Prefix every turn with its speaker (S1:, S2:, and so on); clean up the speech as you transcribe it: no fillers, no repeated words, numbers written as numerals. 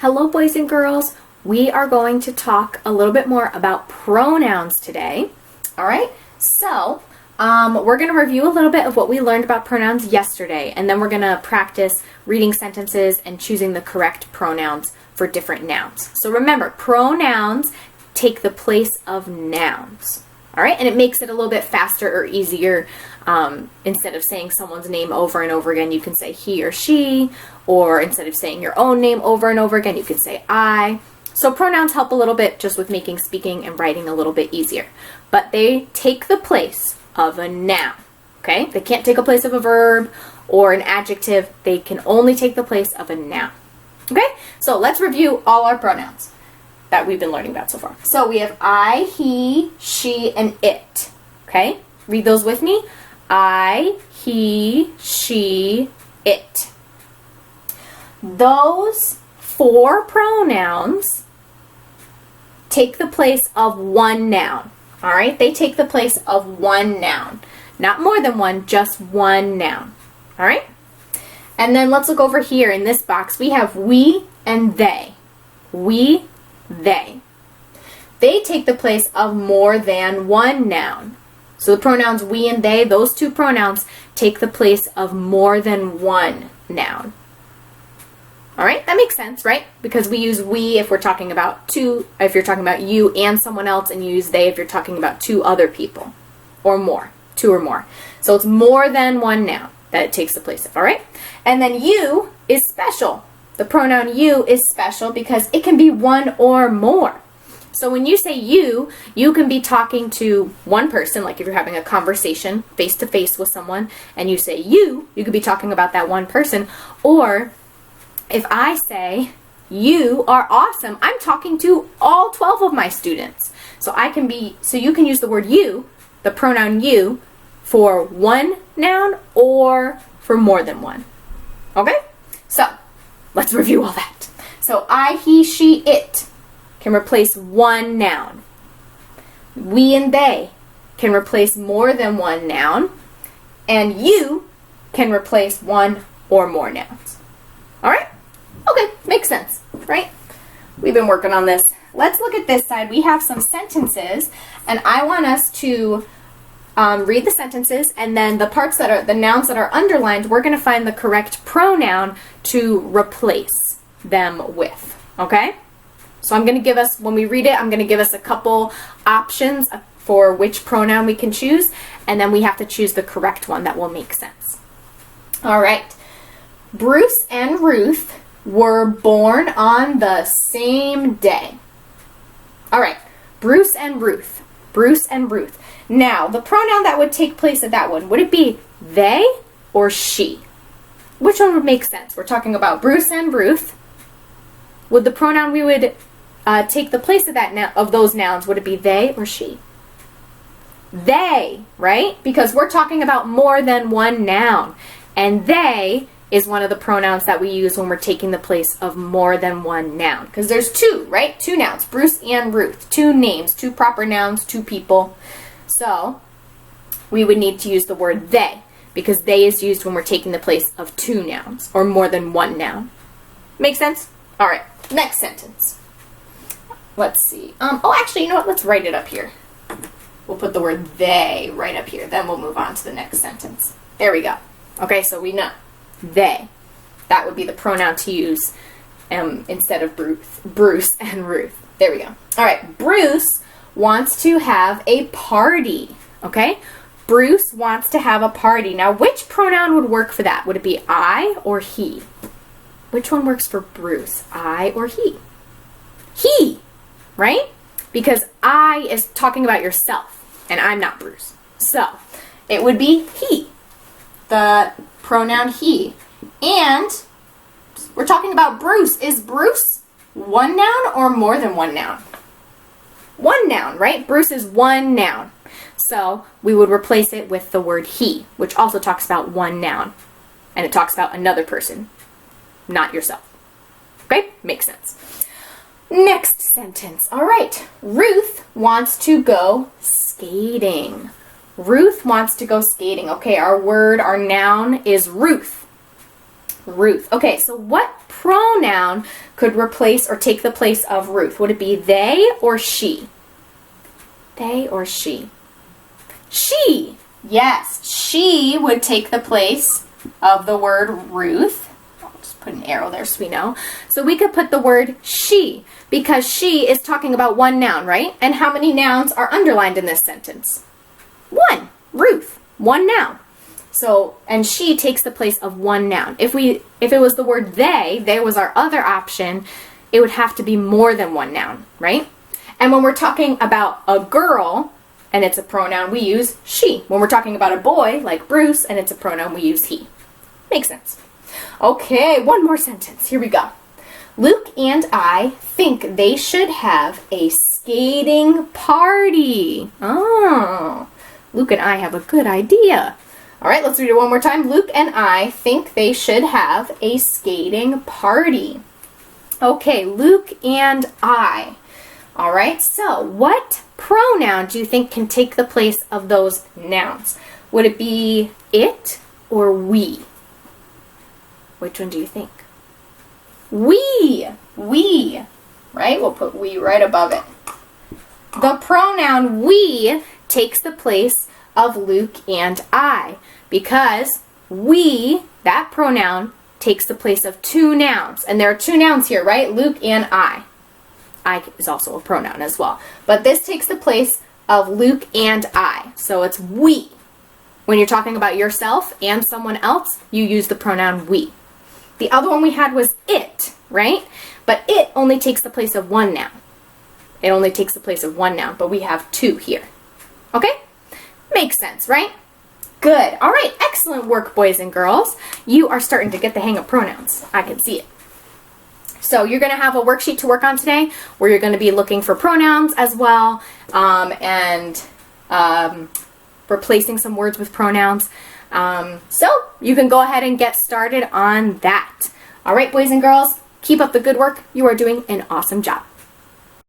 S1: Hello, boys and girls. We are going to talk a little bit more about pronouns today. All right, so we're going to review a little bit of what we learned about pronouns yesterday, and then we're going to practice reading sentences and choosing the correct pronouns for different nouns. So remember, pronouns take the place of nouns. All right, and it makes it a little bit faster or easier. Instead of saying someone's name over and over again, you can say he or she, or instead of saying your own name over and over again, you can say I. So pronouns help a little bit just with making speaking and writing a little bit easier. But they take the place of a noun, okay? They can't take a place of a verb or an adjective. They can only take the place of a noun, okay? So let's review all our pronouns that we've been learning about so far. So we have I, he, she, and it, okay? Read those with me. I, he, she, it. Those four pronouns take the place of one noun. All right? They take the place of one noun. Not more than one, just one noun. All right? And then let's look over here in this box. We have we and they. We, they. They take the place of more than one noun. So the pronouns we and they, those two pronouns take the place of more than one noun. All right, that makes sense, right? Because we use we if we're talking about two, if you're talking about you and someone else, and you use they if you're talking about two other people or more, two or more. So it's more than one noun that it takes the place of, all right? And then you is special. The pronoun you is special because it can be one or more. So when you say you can be talking to one person, like if you're having a conversation face-to-face with someone, and you say you could be talking about that one person. Or if I say, you are awesome, I'm talking to all 12 of my students. So you can use the word you, the pronoun you, for one noun or for more than one. Okay? So let's review all that. So I, he, she, it can replace one noun. We and they can replace more than one noun. And you can replace one or more nouns. All right? Okay, makes sense, right? We've been working on this. Let's look at this side. We have some sentences, and I want us to read the sentences, and then the parts that are the nouns that are underlined, we're going to find the correct pronoun to replace them with, okay? So I'm going to give us, when we read it, I'm going to give us a couple options for which pronoun we can choose, and then we have to choose the correct one that will make sense. All right. Bruce and Ruth were born on the same day. All right. Bruce and Ruth. Bruce and Ruth. Now, the pronoun that would take place of that one, would it be they or she? Which one would make sense? We're talking about Bruce and Ruth. Would the pronoun we would take the place of that of those nouns, would it be they or she? They, right? Because we're talking about more than one noun. And they is one of the pronouns that we use when we're taking the place of more than one noun. Because there's two, right? Two nouns, Bruce and Ruth. Two names, two proper nouns, two people. So we would need to use the word they, because they is used when we're taking the place of two nouns or more than one noun. Make sense? All right, next sentence. Let's see. Actually, you know what? Let's write it up here. We'll put the word they right up here. Then we'll move on to the next sentence. There we go. Okay, so we know they. That would be the pronoun to use instead of Bruce and Ruth. There we go. All right, Bruce wants to have a party. Okay? Bruce wants to have a party. Now, which pronoun would work for that? Would it be I or he? Which one works for Bruce? I or he? He, right? Because I is talking about yourself, and I'm not Bruce. So, it would be he. The pronoun he. And we're talking about Bruce. Is Bruce one noun or more than one noun? One noun, right? Bruce is one noun. So we would replace it with the word he, which also talks about one noun. And it talks about another person, not yourself. Okay? Makes sense. Next sentence. All right. Ruth wants to go skating. Ruth wants to go skating. Okay, our noun is Ruth. Ruth. Okay, so what pronoun could replace or take the place of Ruth? Would it be they or she? They or she? She! Yes, she would take the place of the word Ruth. I'll just put an arrow there so we know. So we could put the word she, because she is talking about one noun, right? And how many nouns are underlined in this sentence? One. Ruth. One noun. So, and she takes the place of one noun. If it was the word they was our other option, it would have to be more than one noun, right? And when we're talking about a girl, and it's a pronoun, we use she. When we're talking about a boy, like Bruce, and it's a pronoun, we use he. Makes sense. Okay, one more sentence. Here we go. Luke and I think they should have a skating party. Oh, Luke and I have a good idea. All right, let's read it one more time. Luke and I think they should have a skating party. Okay, Luke and I. All right, so what pronoun do you think can take the place of those nouns? Would it be it or we? Which one do you think? We, right? We'll put we right above it. The pronoun we takes the place of Luke and I, because we, that pronoun, takes the place of two nouns. And there are two nouns here, right? Luke and I. I is also a pronoun as well. But this takes the place of Luke and I. So it's we. When you're talking about yourself and someone else, you use the pronoun we. The other one we had was it, right? But it only takes the place of one noun. It only takes the place of one noun, but we have two here. Okay? Makes sense, right? Good. All right. Excellent work, boys and girls. You are starting to get the hang of pronouns. I can see it. So you're going to have a worksheet to work on today where you're going to be looking for pronouns as well, and replacing some words with pronouns. So you can go ahead and get started on that. All right, boys and girls, keep up the good work. You are doing an awesome job.